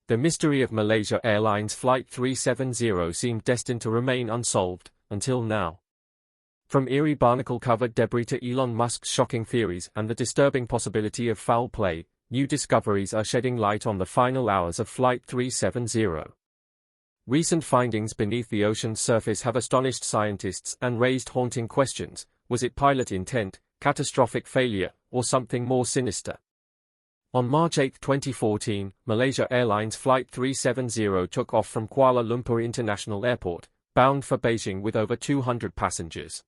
The mystery of Malaysia Airlines Flight 370 seemed destined to remain unsolved, until now. From eerie barnacle-covered debris to Elon Musk's shocking theories and the disturbing possibility of foul play, new discoveries are shedding light on the final hours of Flight 370. Recent findings beneath the ocean's surface have astonished scientists and raised haunting questions. Was it pilot intent, catastrophic failure, or something more sinister? On March 8, 2014, Malaysia Airlines Flight 370 took off from Kuala Lumpur International Airport, bound for Beijing with over 200 passengers.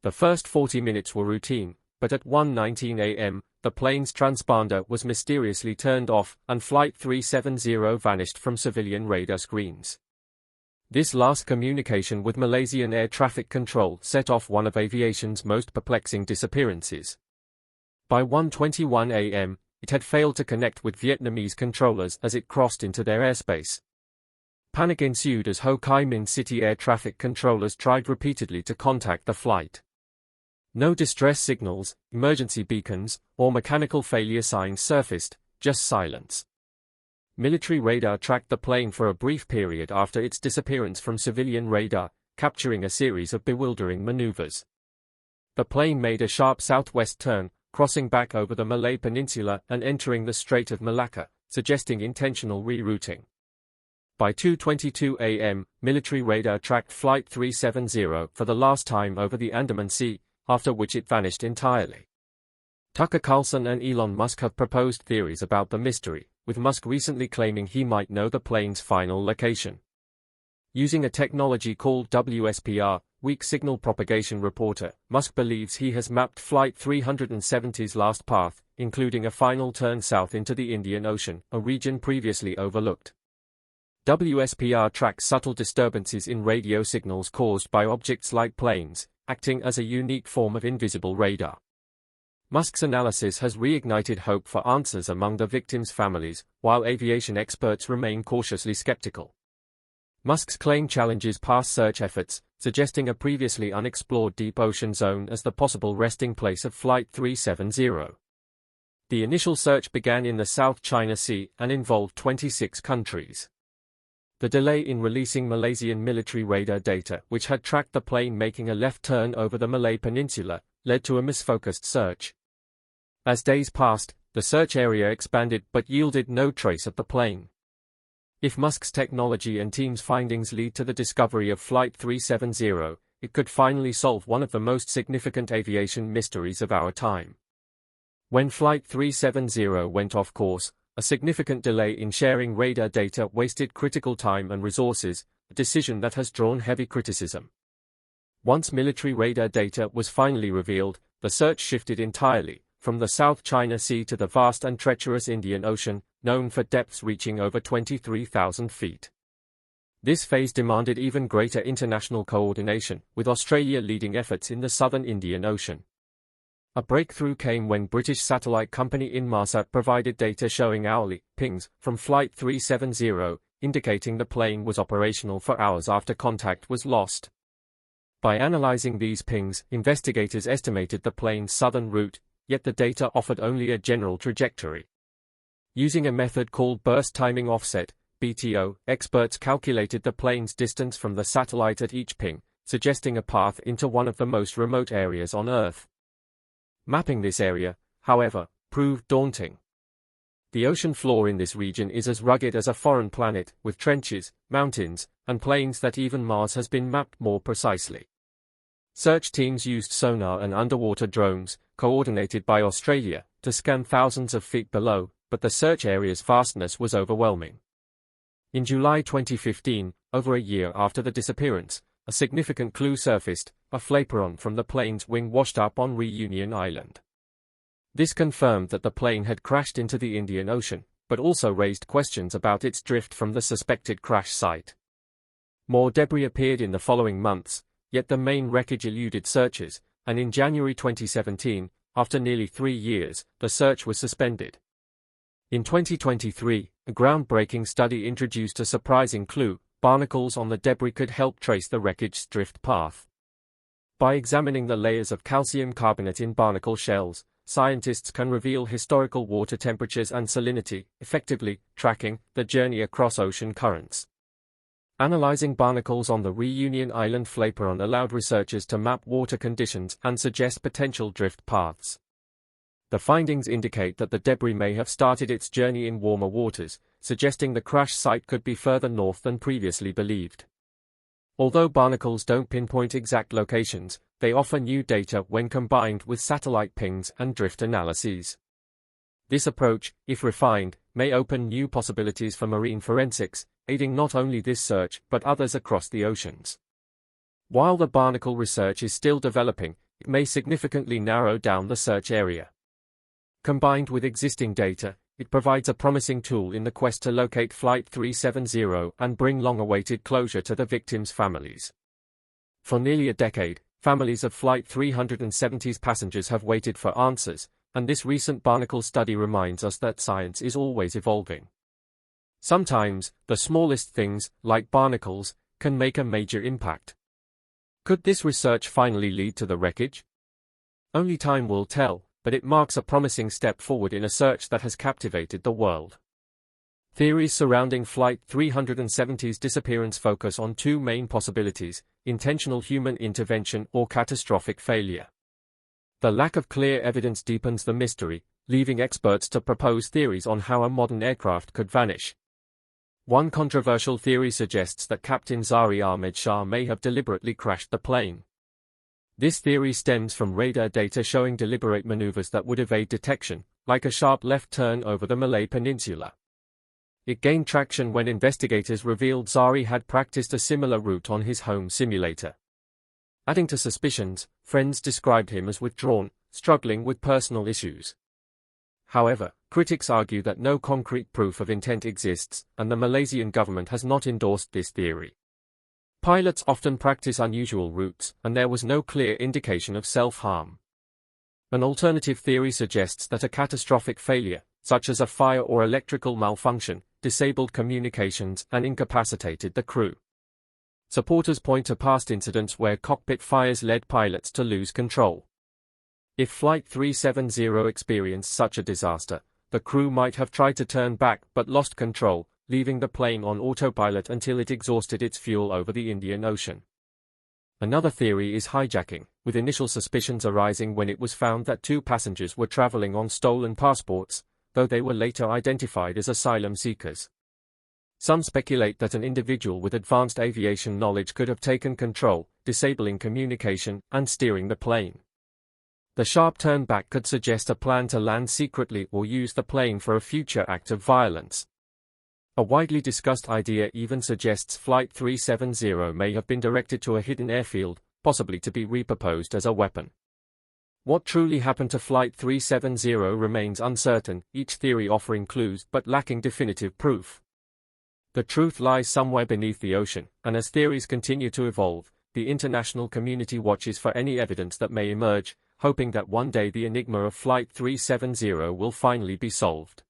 The first 40 minutes were routine, but at 1:19 a.m., the plane's transponder was mysteriously turned off and Flight 370 vanished from civilian radar screens. This last communication with Malaysian air traffic control set off one of aviation's most perplexing disappearances. By 1:21 a.m., it had failed to connect with Vietnamese controllers as it crossed into their airspace. Panic ensued as Ho Chi Minh City air traffic controllers tried repeatedly to contact the flight. No distress signals, emergency beacons, or mechanical failure signs surfaced, just silence. Military radar tracked the plane for a brief period after its disappearance from civilian radar, capturing a series of bewildering maneuvers. The plane made a sharp southwest turn, crossing back over the Malay Peninsula and entering the Strait of Malacca, suggesting intentional rerouting. By 2:22 a.m., military radar tracked Flight 370 for the last time over the Andaman Sea, after which it vanished entirely. Tucker Carlson and Elon Musk have proposed theories about the mystery, with Musk recently claiming he might know the plane's final location. Using a technology called WSPR, Weak Signal Propagation Reporter, Musk believes he has mapped Flight 370's last path, including a final turn south into the Indian Ocean, a region previously overlooked. WSPR tracks subtle disturbances in radio signals caused by objects like planes, acting as a unique form of invisible radar. Musk's analysis has reignited hope for answers among the victims' families, while aviation experts remain cautiously skeptical. Musk's claim challenges past search efforts, suggesting a previously unexplored deep ocean zone as the possible resting place of Flight 370. The initial search began in the South China Sea and involved 26 countries. The delay in releasing Malaysian military radar data, which had tracked the plane making a left turn over the Malay Peninsula, led to a misfocused search. As days passed, the search area expanded but yielded no trace of the plane. If Musk's technology and team's findings lead to the discovery of Flight 370, it could finally solve one of the most significant aviation mysteries of our time. When Flight 370 went off course, a significant delay in sharing radar data wasted critical time and resources, a decision that has drawn heavy criticism. Once military radar data was finally revealed, the search shifted entirely, from the South China Sea to the vast and treacherous Indian Ocean, known for depths reaching over 23,000 feet. This phase demanded even greater international coordination, with Australia leading efforts in the southern Indian Ocean. A breakthrough came when British satellite company Inmarsat provided data showing hourly pings from Flight 370, indicating the plane was operational for hours after contact was lost. By analyzing these pings, investigators estimated the plane's southern route, yet the data offered only a general trajectory. Using a method called burst timing offset, BTO, experts calculated the plane's distance from the satellite at each ping, suggesting a path into one of the most remote areas on Earth. Mapping this area, however, proved daunting. The ocean floor in this region is as rugged as a foreign planet, with trenches, mountains, and plains that even Mars has been mapped more precisely. Search teams used sonar and underwater drones, coordinated by Australia, to scan thousands of feet below, but the search area's vastness was overwhelming. In July 2015, over a year after the disappearance, a significant clue surfaced: a flaperon from the plane's wing washed up on Reunion Island. This confirmed that the plane had crashed into the Indian Ocean, but also raised questions about its drift from the suspected crash site. More debris appeared in the following months, yet the main wreckage eluded searchers, and in January 2017, after nearly 3 years, the search was suspended. In 2023, a groundbreaking study introduced a surprising clue: barnacles on the debris could help trace the wreckage's drift path. By examining the layers of calcium carbonate in barnacle shells, scientists can reveal historical water temperatures and salinity, effectively tracking the journey across ocean currents. Analyzing barnacles on the Reunion Island Flaperon allowed researchers to map water conditions and suggest potential drift paths. The findings indicate that the debris may have started its journey in warmer waters, suggesting the crash site could be further north than previously believed. Although barnacles don't pinpoint exact locations, they offer new data when combined with satellite pings and drift analyses. This approach, if refined, may open new possibilities for marine forensics, aiding not only this search but others across the oceans. While the barnacle research is still developing, it may significantly narrow down the search area. Combined with existing data, it provides a promising tool in the quest to locate Flight 370 and bring long-awaited closure to the victims' families. For nearly a decade, families of Flight 370's passengers have waited for answers, and this recent barnacle study reminds us that science is always evolving. Sometimes, the smallest things, like barnacles, can make a major impact. Could this research finally lead to the wreckage? Only time will tell, but it marks a promising step forward in a search that has captivated the world. Theories surrounding Flight 370's disappearance focus on two main possibilities: intentional human intervention or catastrophic failure. The lack of clear evidence deepens the mystery, leaving experts to propose theories on how a modern aircraft could vanish. One controversial theory suggests that Captain Zari Ahmed Shah may have deliberately crashed the plane. This theory stems from radar data showing deliberate maneuvers that would evade detection, like a sharp left turn over the Malay Peninsula. It gained traction when investigators revealed Zari had practiced a similar route on his home simulator. Adding to suspicions, friends described him as withdrawn, struggling with personal issues. However, critics argue that no concrete proof of intent exists, and the Malaysian government has not endorsed this theory. Pilots often practice unusual routes, and there was no clear indication of self-harm. An alternative theory suggests that a catastrophic failure, such as a fire or electrical malfunction, disabled communications and incapacitated the crew. Supporters point to past incidents where cockpit fires led pilots to lose control. If Flight 370 experienced such a disaster, the crew might have tried to turn back but lost control, leaving the plane on autopilot until it exhausted its fuel over the Indian Ocean. Another theory is hijacking, with initial suspicions arising when it was found that two passengers were traveling on stolen passports, though they were later identified as asylum seekers. Some speculate that an individual with advanced aviation knowledge could have taken control, disabling communication and steering the plane. The sharp turn back could suggest a plan to land secretly or use the plane for a future act of violence. A widely discussed idea even suggests Flight 370 may have been directed to a hidden airfield, possibly to be repurposed as a weapon. What truly happened to Flight 370 remains uncertain, each theory offering clues but lacking definitive proof. The truth lies somewhere beneath the ocean, and as theories continue to evolve, the international community watches for any evidence that may emerge, hoping that one day the enigma of Flight 370 will finally be solved.